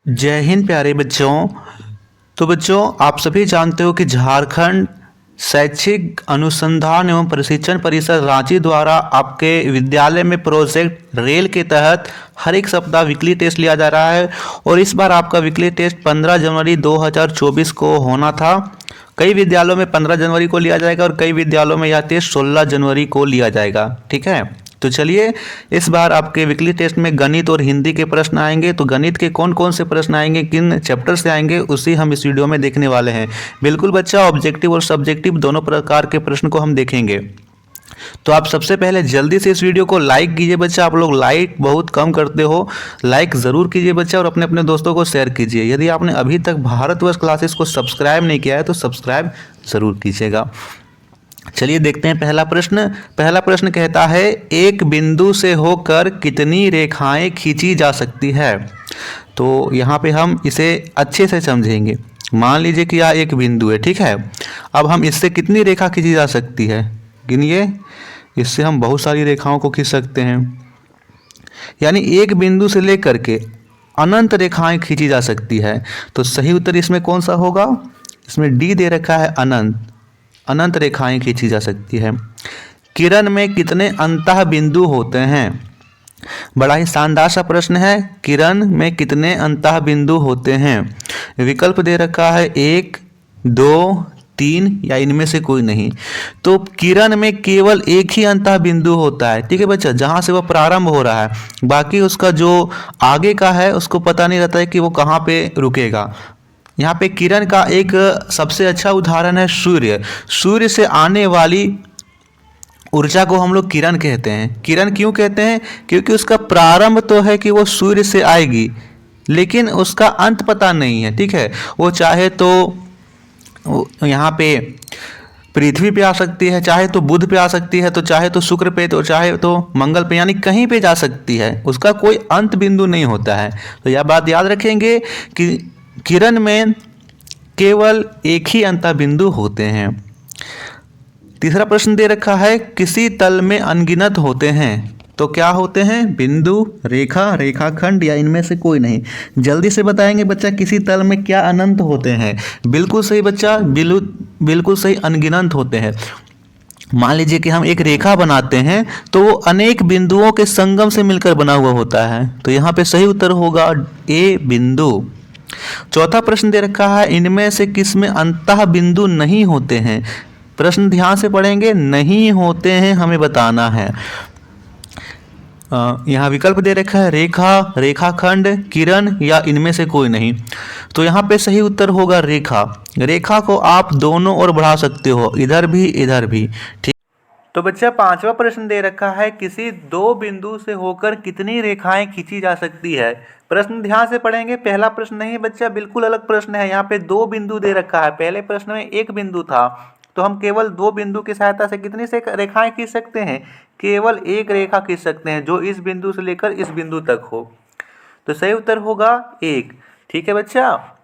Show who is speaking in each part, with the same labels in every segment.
Speaker 1: जय हिंद प्यारे बच्चों। तो बच्चों, आप सभी जानते हो कि झारखंड शैक्षिक अनुसंधान एवं प्रशिक्षण परिषद रांची द्वारा आपके विद्यालय में प्रोजेक्ट रेल के तहत हर एक सप्ताह वीकली टेस्ट लिया जा रहा है। और इस बार आपका वीकली टेस्ट 15 जनवरी 2024 को होना था। कई विद्यालयों में 15 जनवरी को लिया जाएगा और कई विद्यालयों में यह टेस्ट 16 जनवरी को लिया जाएगा। ठीक है, तो चलिए, इस बार आपके वीकली टेस्ट में गणित और हिंदी के प्रश्न आएंगे। तो गणित के कौन कौन से प्रश्न आएंगे, किन चैप्टर से आएंगे, उसी हम इस वीडियो में देखने वाले हैं। बिल्कुल बच्चा, ऑब्जेक्टिव और सब्जेक्टिव दोनों प्रकार के प्रश्न को हम देखेंगे। तो आप सबसे पहले जल्दी से इस वीडियो को लाइक कीजिए बच्चा। आप लोग लाइक बहुत कम करते हो, लाइक ज़रूर कीजिए बच्चा, और अपने अपने दोस्तों को शेयर कीजिए। यदि आपने अभी तक भारतवर्ष क्लासेस को सब्सक्राइब नहीं किया है तो सब्सक्राइब ज़रूर कीजिएगा। चलिए देखते हैं पहला प्रश्न। पहला प्रश्न कहता है, एक बिंदु से होकर कितनी रेखाएं खींची जा सकती है। तो यहाँ पे हम इसे अच्छे से समझेंगे। मान लीजिए कि यह एक बिंदु है, ठीक है। अब हम इससे कितनी रेखा खींची जा सकती है, गिनिए। इससे हम बहुत सारी रेखाओं को खींच सकते हैं, यानी एक बिंदु से लेकर के अनंत रेखाएं खींची जा सकती है। तो सही उत्तर इसमें कौन सा होगा? इसमें डी दे रखा है, अनंत। अनंत रेखाएं खींची जा सकती है। किरण में कितने अंतः बिंदु होते हैं? बड़ा ही शानदार सा प्रश्न है। किरण में कितने अंतः बिंदु होते हैं? विकल्प दे रखा है 1, 2, 3 या इनमें से कोई नहीं। तो किरण में केवल एक ही अंतः बिंदु होता है, ठीक है बच्चा, जहां से वह प्रारंभ हो रहा है। बाकी उसका जो आगे का है उसको पता नहीं रहता है कि वो कहाँ पे रुकेगा। यहाँ पे किरण का एक सबसे अच्छा उदाहरण है सूर्य। सूर्य से आने वाली ऊर्जा को हम लोग किरण कहते हैं। किरण क्यों कहते हैं? क्योंकि उसका प्रारंभ तो है कि वो सूर्य से आएगी, लेकिन उसका अंत पता नहीं है, ठीक है। वो चाहे तो यहाँ पे पृथ्वी पे आ सकती है, चाहे तो बुध पे आ सकती है, तो चाहे तो शुक्र पे, तो चाहे तो मंगल पे, यानी कहीं पे जा सकती है। उसका कोई अंत बिंदु नहीं होता है। तो यह बात याद रखेंगे कि किरण में केवल एक ही अंतः बिंदु होते हैं। तीसरा प्रश्न दे रखा है, किसी तल में अनगिनत होते हैं। तो क्या होते हैं? बिंदु, रेखा, रेखाखंड या इनमें से कोई नहीं। जल्दी से बताएंगे बच्चा, किसी तल में क्या अनंत होते हैं? बिल्कुल सही बच्चा, बिल्कुल सही, अनगिनत होते हैं। मान लीजिए कि हम एक रेखा बनाते हैं तो वो अनेक बिंदुओं के संगम से मिलकर बना हुआ होता है। तो यहाँ पे सही उत्तर होगा ए, बिंदु। चौथा प्रश्न दे रखा है, इनमें से किस में अंतः बिंदु नहीं होते हैं? प्रश्न ध्यान से पढ़ेंगे, नहीं होते हैं हमें बताना है। यहाँ विकल्प दे रखा है रेखा, रेखाखंड, किरण या इनमें से कोई नहीं। तो यहाँ पे सही उत्तर होगा रेखा। रेखा को आप दोनों ओर बढ़ा सकते हो, इधर भी इधर भी, ठीक। तो बच्चा पांचवा प्रश्न दे रखा है, किसी दो बिंदु से होकर कितनी रेखाएं खींची जा सकती है। प्रश्न ध्यान से पढ़ेंगे। पहला प्रश्न नहीं बच्चा, बिल्कुल अलग प्रश्न है। यहाँ पे दो बिंदु दे रखा है, पहले प्रश्न में एक बिंदु था। तो हम केवल दो बिंदु की सहायता से कितनी से रेखाएं खींच सकते हैं? केवल एक रेखा खींच सकते हैं, जो इस बिंदु से लेकर इस बिंदु तक हो। तो सही उत्तर होगा एक। ठीक है बच्चा,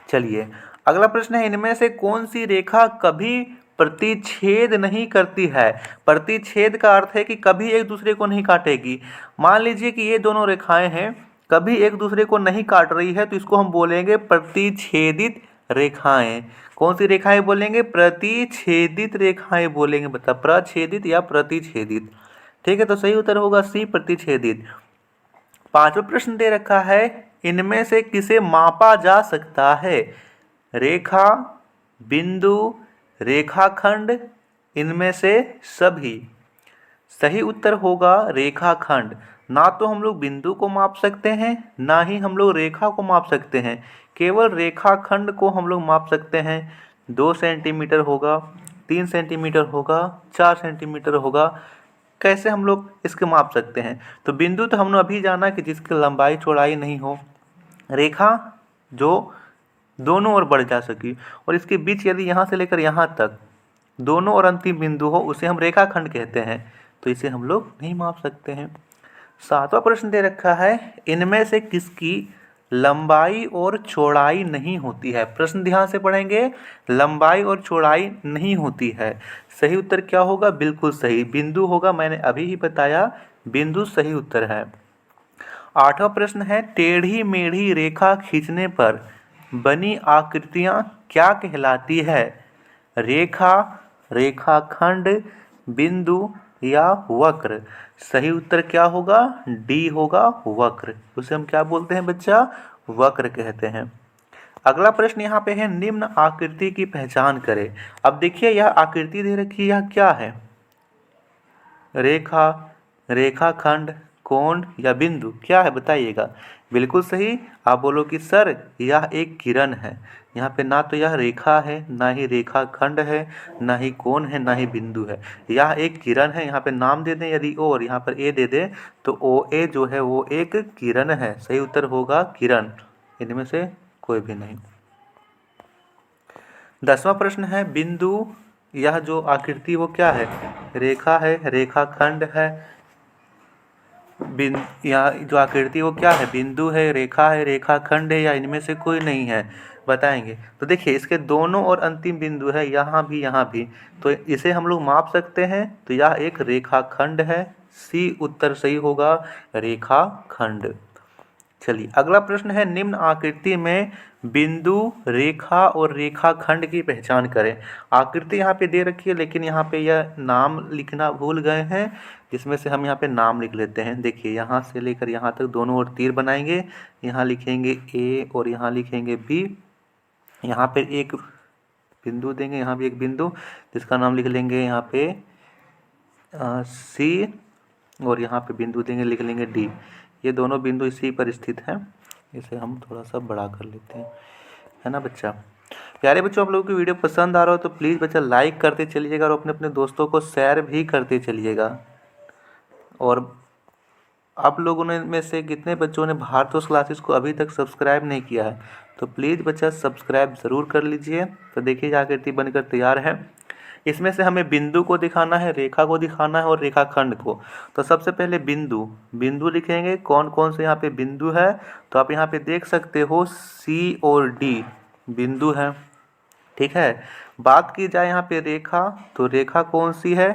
Speaker 1: चलिए अगला प्रश्न है, इनमें से कौन सी रेखा कभी प्रतिच्छेद नहीं करती है। प्रतिच्छेद का अर्थ है कि कभी एक दूसरे को नहीं काटेगी। मान लीजिए कि ये दोनों रेखाएं हैं, कभी एक दूसरे को नहीं काट रही है, तो इसको हम बोलेंगे प्रतिच्छेदित रेखाएं। कौन सी रेखाएं बोलेंगे? प्रतिच्छेदित रेखाएं बोलेंगे बता, प्रच्छेदित या प्रतिच्छेदित। ठीक है, तो सही उत्तर होगा सी, प्रतिच्छेदित। पांचवा प्रश्न दे रखा है, इनमें से किसे मापा जा सकता है। रेखा, बिंदु, रेखाखंड, इनमें से सभी। सही उत्तर होगा रेखाखंड। ना तो हम लोग बिंदु को माप सकते हैं, ना ही हम लोग रेखा को माप सकते हैं। केवल रेखाखंड को हम लोग माप सकते हैं। 2 सेंटीमीटर होगा, 3 सेंटीमीटर होगा, 4 सेंटीमीटर होगा। कैसे हम लोग इसके माप सकते हैं? तो बिंदु तो हमने अभी जाना कि जिसकी लंबाई चौड़ाई नहीं हो। रेखा जो दोनों ओर बढ़ जा सकी, और इसके बीच यदि यहाँ से लेकर यहाँ तक दोनों और अंतिम बिंदु हो, उसे हम रेखाखंड कहते हैं। तो इसे हम लोग नहीं माप सकते हैं। सातवां प्रश्न दे रखा है, इनमें से किसकी लंबाई और चौड़ाई नहीं होती है। प्रश्न ध्यान से पढ़ेंगे, लंबाई और चौड़ाई नहीं होती है। सही उत्तर क्या होगा? बिल्कुल सही, बिंदु होगा। मैंने अभी ही बताया, बिंदु सही उत्तर है। 8वां प्रश्न है, टेढ़ी मेढ़ी रेखा खींचने पर बनी आकृतियां क्या कहलाती है? रेखा, रेखाखंड, बिंदु या वक्र? सही उत्तर क्या होगा? डी होगा, वक्र। उसे हम क्या बोलते हैं बच्चा? वक्र कहते हैं। अगला प्रश्न यहाँ पे है, निम्न आकृति की पहचान करें। अब देखिए यह आकृति दे रखी है, यह क्या है? रेखा, रेखाखंड, कोण या बिंदु? क्या है बताइएगा। बिल्कुल सही। आप बोलो कि सर यह एक किरण है। यहाँ पे ना तो यह रेखा है, ना ही रेखाखंड है, ना ही कोण है, ना ही बिंदु है। यह एक किरण है। यहाँ पे नाम दे दें यदि ओ और यहाँ पर ए दे दें तो ओ ए जो है वो एक किरण है। सही उत्तर होगा किरण, इनमें से कोई भी नहीं। 10वां प्रश्न है, बिंदु, यह जो आकृति वो क्या है? रेखा है, रेखाखंड है, यह जो आकृति वो क्या है? बिंदु है, रेखा है, रेखाखंड है, या इनमें से कोई नहीं है? बताएंगे। तो देखिए इसके दोनों और अंतिम बिंदु है, यहाँ भी यहाँ भी, तो इसे हम लोग माप सकते हैं। तो यह एक रेखाखंड है। सी उत्तर सही होगा, रेखाखंड। चलिए अगला प्रश्न है, निम्न आकृति में बिंदु, रेखा और रेखाखंड की पहचान करें। आकृति यहाँ पे दे रखी है लेकिन यहाँ पे यह नाम लिखना भूल गए हैं, जिसमें से हम यहाँ पे नाम लिख लेते हैं। देखिए यहाँ से लेकर यहाँ तक दोनों ओर तीर बनाएंगे। यहाँ लिखेंगे ए और यहाँ लिखेंगे बी। यहाँ पे एक बिंदु देंगे, यहाँ भी एक बिंदु जिसका नाम लिख लेंगे यहाँ पे सी, और यहाँ पे बिंदु देंगे, लिख लेंगे डी। ये दोनों बिंदु इसी पर स्थित हैं। इसे हम थोड़ा सा बड़ा कर लेते हैं, है ना बच्चा। प्यारे बच्चों, आप लोगों की वीडियो पसंद आ रहा हो तो प्लीज़ बच्चा लाइक करते चलिएगा और अपने अपने दोस्तों को शेयर भी करते चलिएगा। और आप लोगों में से कितने बच्चों ने भारतोष क्लासेस को अभी तक सब्सक्राइब नहीं किया है तो प्लीज़ बच्चा सब्सक्राइब ज़रूर कर लीजिए। तो देखिए आकृति बनकर तैयार है। इसमें से हमें बिंदु को दिखाना है, रेखा को दिखाना है और रेखाखंड को। तो सबसे पहले बिंदु लिखेंगे। कौन कौन से यहाँ पे बिंदु है? तो आप यहाँ पे देख सकते हो सी और डी बिंदु है, ठीक है। बात की जाए यहाँ पे रेखा, तो रेखा कौन सी है?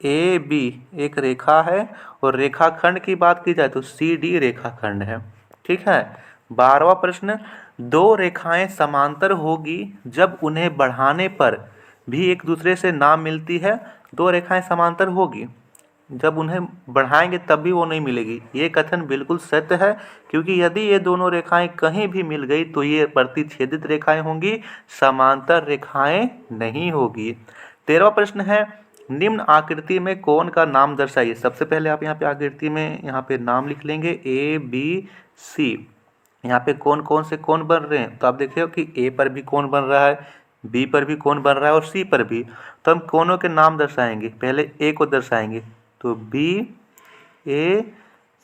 Speaker 1: ए बी एक रेखा है। और रेखाखंड की बात की जाए तो सी डी रेखाखंड है, ठीक है। 12वां प्रश्न, दो रेखाएं समांतर होगी जब उन्हें बढ़ाने पर भी एक दूसरे से ना मिलती है। दो रेखाएं समांतर होगी, जब उन्हें बढ़ाएंगे तब भी वो नहीं मिलेगी। ये कथन बिल्कुल सत्य है, क्योंकि यदि ये दोनों रेखाएं कहीं भी मिल गई तो ये प्रतिच्छेदित रेखाएं होंगी, समांतर रेखाएं नहीं होगी। 13वां प्रश्न है, निम्न आकृति में कोण का नाम दर्शाइए। सबसे पहले आप यहाँ पे आकृति में यहाँ पे नाम लिख लेंगे ए बी सी। यहाँ पे कौन कौन से कोण बन रहे हैं? तो आप देखिए कि ए पर भी कोण बन रहा है, बी पर भी कोण बन रहा है और सी पर भी। तो हम कोणों के नाम दर्शाएंगे। पहले ए को दर्शाएंगे तो बी ए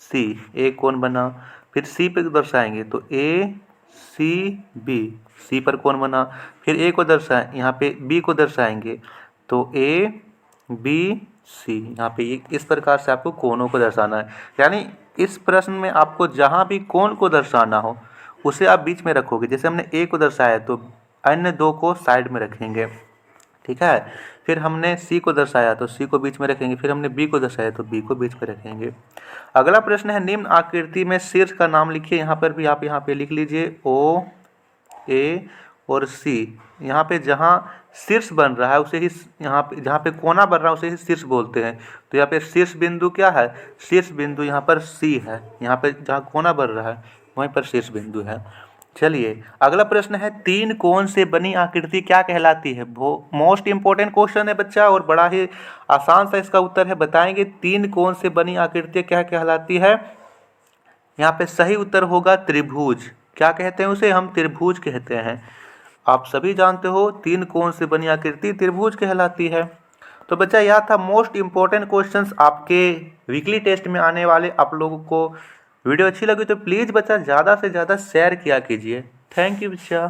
Speaker 1: सी, ए कोण बना। फिर सी पे दर्शाएंगे तो ए सी बी, सी पर कोण बना। फिर ए को दर्शाएं, यहाँ पे बी को दर्शाएंगे तो ए बी सी। यहाँ पे इस प्रकार से आपको कोणों को दर्शाना है। यानी इस प्रश्न में आपको जहाँ भी कोण को दर्शाना हो उसे आप बीच में रखोगे। जैसे हमने ए को दर्शाया तो अन्य दो को साइड में रखेंगे, ठीक है। फिर हमने सी को दर्शाया तो सी को बीच में रखेंगे। फिर हमने बी को दर्शाया तो बी को बीच में रखेंगे। अगला प्रश्न है, निम्न आकृति में शीर्ष का नाम लिखिए। यहाँ पर भी आप यहाँ पे लिख लीजिए ओ ए और सी। यहाँ पे जहाँ शीर्ष बन रहा है उसे ही, यहाँ पे जहाँ पे कोना बन रहा है उसे ही शीर्ष बोलते हैं। तो यहाँ पे शीर्ष बिंदु क्या है? शीर्ष बिंदु यहाँ पर सी है। यहाँ पे जहाँ कोना बन रहा है वहीं पर शीर्ष बिंदु है। चलिए अगला प्रश्न है, तीन कोण से बनी आकृति क्या कहलाती है? मोस्ट इंपॉर्टेंट क्वेश्चन है बच्चा और बड़ा ही आसान सा इसका उत्तर है। बताएंगे तीन कोण से बनी आकृति क्या कहलाती है? यहाँ पे सही उत्तर होगा त्रिभुज। क्या कहते हैं उसे? हम त्रिभुज कहते हैं। आप सभी जानते हो तीन कोण से बनी आकृति त्रिभुज कहलाती है। तो बच्चा यह था मोस्ट इंपॉर्टेंट क्वेश्चंस आपके वीकली टेस्ट में आने वाले। आप लोगों को वीडियो अच्छी लगी तो प्लीज़ बच्चा ज़्यादा से ज़्यादा शेयर किया कीजिए। थैंक यू बच्चा।